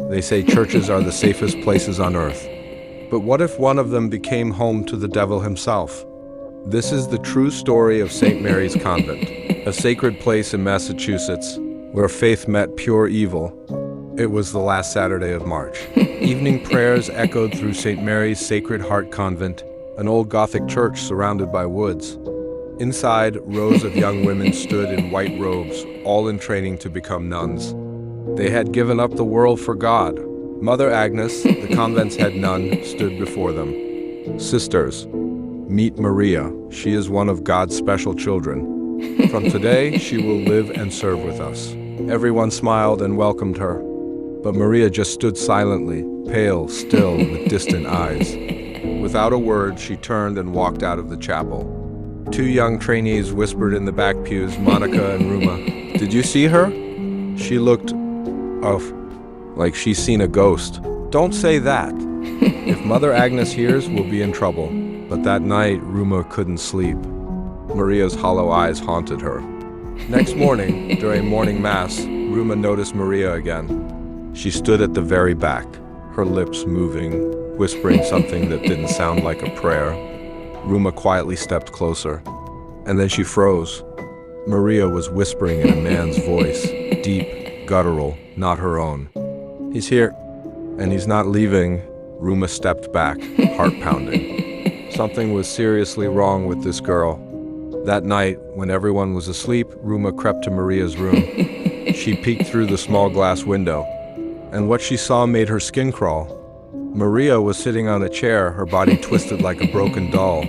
They say churches are the safest places on earth. But what if one of them became home to the devil himself? This is the true story of St. Mary's Convent, a sacred place in Massachusetts where faith met pure evil. It was the last Saturday of March. Evening prayers echoed through St. Mary's Sacred Heart Convent, an old Gothic church surrounded by woods. Inside, rows of young women stood in white robes, all in training to become nuns. They had given up the world for God. Mother Agnes, the convent's head nun, stood before them. Sisters, meet Maria. She is one of God's special children. From today, she will live and serve with us. Everyone smiled and welcomed her. But Maria just stood silently, pale, still, with distant eyes. Without a word, she turned and walked out of the chapel. Two young trainees whispered in the back pews, Monica and Ruma. Did you see her? She looked like she's seen a ghost. Don't say that. If Mother Agnes hears, we'll be in trouble. But that night, Ruma couldn't sleep. Maria's hollow eyes haunted her. Next morning, during morning mass, Ruma noticed Maria again. She stood at the very back, her lips moving, whispering something that didn't sound like a prayer. Ruma quietly stepped closer, and then she froze. Maria was whispering in a man's voice, deep, guttural, not her own. He's here, and he's not leaving. Ruma stepped back, heart pounding. Something was seriously wrong with this girl. That night, when everyone was asleep, Ruma crept to Maria's room. She peeked through the small glass window, and what she saw made her skin crawl. Maria was sitting on a chair, her body twisted like a broken doll.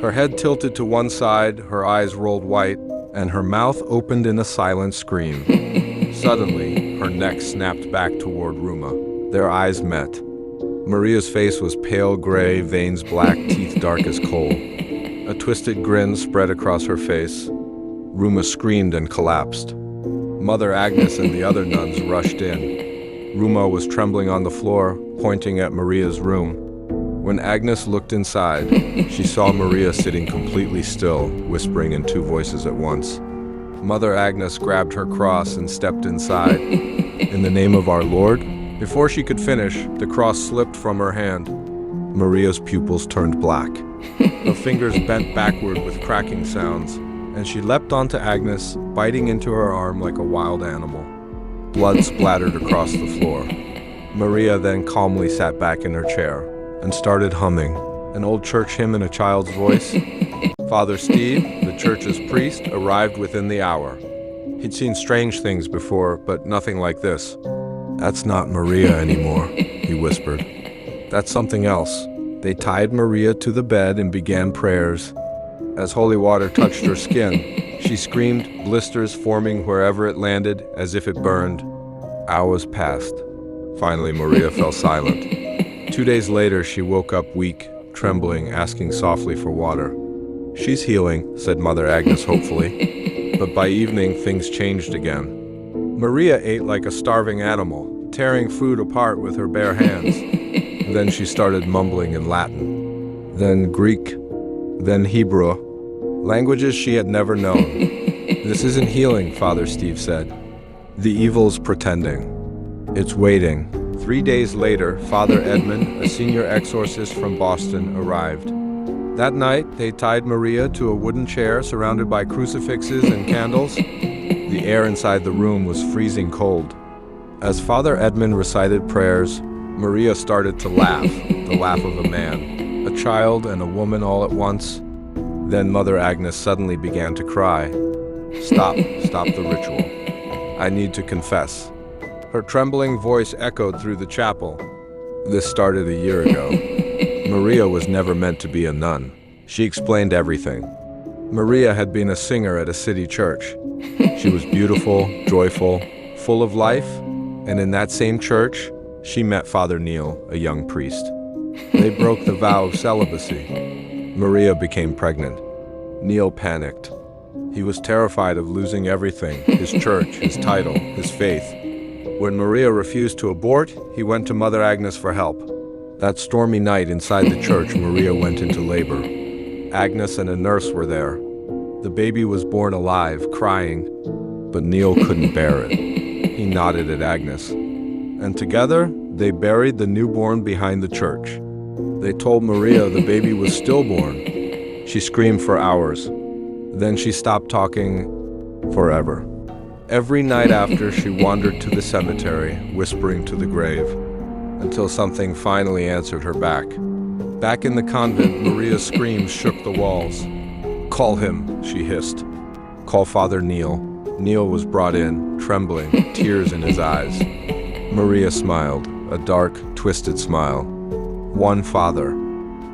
Her head tilted to one side, her eyes rolled white, and her mouth opened in a silent scream. Suddenly, her neck snapped back toward Ruma. Their eyes met. Maria's face was pale gray, veins black, teeth dark as coal. A twisted grin spread across her face. Ruma screamed and collapsed. Mother Agnes and the other nuns rushed in. Ruma was trembling on the floor, pointing at Maria's room. When Agnes looked inside, she saw Maria sitting completely still, whispering in two voices at once. Mother Agnes grabbed her cross and stepped inside. In the name of our Lord? Before she could finish, the cross slipped from her hand. Maria's pupils turned black. Her fingers bent backward with cracking sounds, and she leapt onto Agnes, biting into her arm like a wild animal. Blood splattered across the floor. Maria then calmly sat back in her chair and started humming an old church hymn in a child's voice. Father Steve, the church's priest, arrived within the hour. He'd seen strange things before, but nothing like this. That's not Maria anymore, he whispered. That's something else. They tied Maria to the bed and began prayers. As holy water touched her skin, she screamed, blisters forming wherever it landed as if it burned. Hours passed. Finally, Maria fell silent. 2 days later, she woke up weak, trembling, asking softly for water. She's healing, said Mother Agnes hopefully. But by evening, things changed again. Maria ate like a starving animal, tearing food apart with her bare hands. Then she started mumbling in Latin, then Greek, then Hebrew, languages she had never known. This isn't healing, Father Steve said. The evil's pretending. It's waiting. 3 days later, Father Edmund, a senior exorcist from Boston, arrived. That night, they tied Maria to a wooden chair surrounded by crucifixes and candles. The air inside the room was freezing cold. As Father Edmund recited prayers, Maria started to laugh, the laugh of a man, a child and a woman all at once. Then Mother Agnes suddenly began to cry. Stop the ritual. I need to confess. Her trembling voice echoed through the chapel. This started a year ago. Maria was never meant to be a nun. She explained everything. Maria had been a singer at a city church. She was beautiful, joyful, full of life, and in that same church, she met Father Neil, a young priest. They broke the vow of celibacy. Maria became pregnant. Neil panicked. He was terrified of losing everything, his church, his title, his faith. When Maria refused to abort, he went to Mother Agnes for help. That stormy night inside the church, Maria went into labor. Agnes and a nurse were there. The baby was born alive, crying, but Neil couldn't bear it. He nodded at Agnes, and together they buried the newborn behind the church. They told Maria the baby was stillborn. She screamed for hours. Then she stopped talking forever. Every night after, she wandered to the cemetery, whispering to the grave, until something finally answered her back. Back in the convent, Maria's screams shook the walls. "Call him," she hissed. "Call Father Neil." Neil was brought in, trembling, tears in his eyes. Maria smiled, a dark, twisted smile. One father,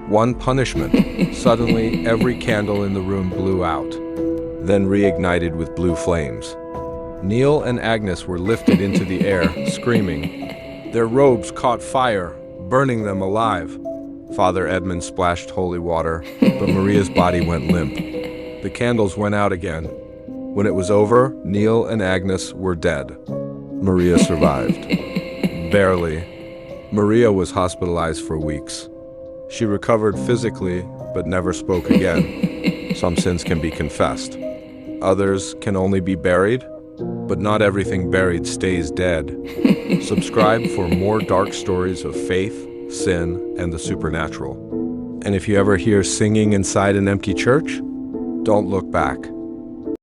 one punishment. Suddenly, every candle in the room blew out, then reignited with blue flames. Neil and Agnes were lifted into the air, screaming. Their robes caught fire, burning them alive. Father Edmund splashed holy water, but Maria's body went limp. The candles went out again. When it was over, Neil and Agnes were dead. Maria survived. Barely. Maria was hospitalized for weeks. She recovered physically, but never spoke again. Some sins can be confessed. Others can only be buried, but not everything buried stays dead. Subscribe for more dark stories of faith, sin, and the supernatural. And if you ever hear singing inside an empty church, don't look back.